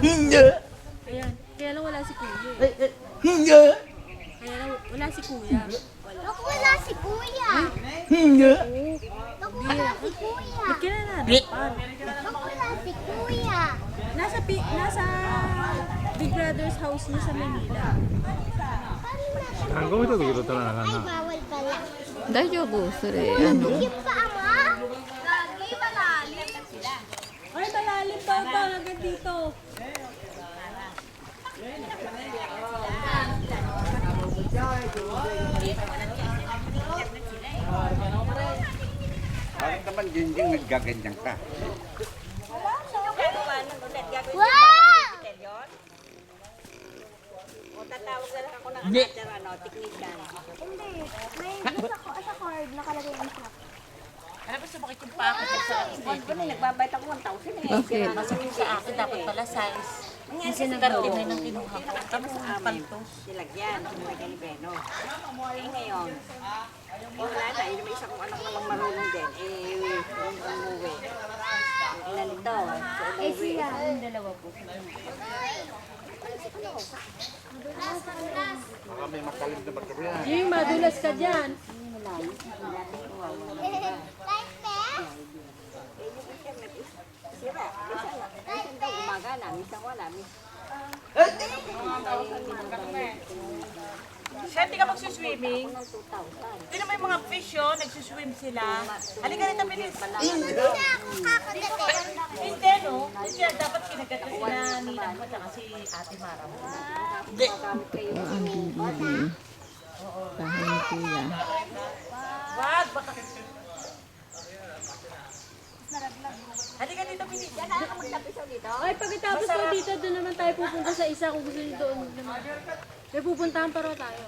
Hindi. Ayan. Kaya lang wala si Kuya. Hindi. Kaya lang wala si Kuya. Naku, wala si Kuya. Hindi. Naku, wala si Kuya. Ba't ka na nadapan? Naku, wala si Kuya. Nasa Big Brother's house niya sa Manila. 한국에도 이렇다 Ay, 나가나. bawal pala. 大丈夫それano Yung paa mo? Ay, malalim pa ba? Hanggang dito. Bakit naman yun yung naggaganyan ka? Wow! Tatawag na lang ako ng asater, technician. Hindi. May sa card nakalagay ang shop. Ano ba sumakit yung pa ako sa buwan ko na nagbabayad ako 1,000 eh. Bakit? Masakit sa akin, dapat pala size. Kasi nagkaroon ng kinuha ko. Tapos paltos. Nilagyan ni Beno. Eh ngayon, wala na. Yung may isa kong anak namang marunong din. Yung umuwi. Ilan ito? Eh, siya. Dalawa po. Baka may makalim na magkabihan. Yung madulas ka dyan. Like that? Sira. Minsan daw gumagana, minsan wala. Siya, hindi ka magsuswimming. Tignan mo yung mga fish yun, nagsuswim sila. Halika rito, bilis. Hindi ako kakagatin. Hindi, no? Hindi, dapat kinagatan sila Ninang mo, tsaka si Ate Mara mo. bahay ni kuya Wag, baka... Halika dito, bilis. Ay, pagkatapos po dito, doon naman tayo pupunta sa isa kung gusto niyo doon naman. May pupuntahan pa raw tayo.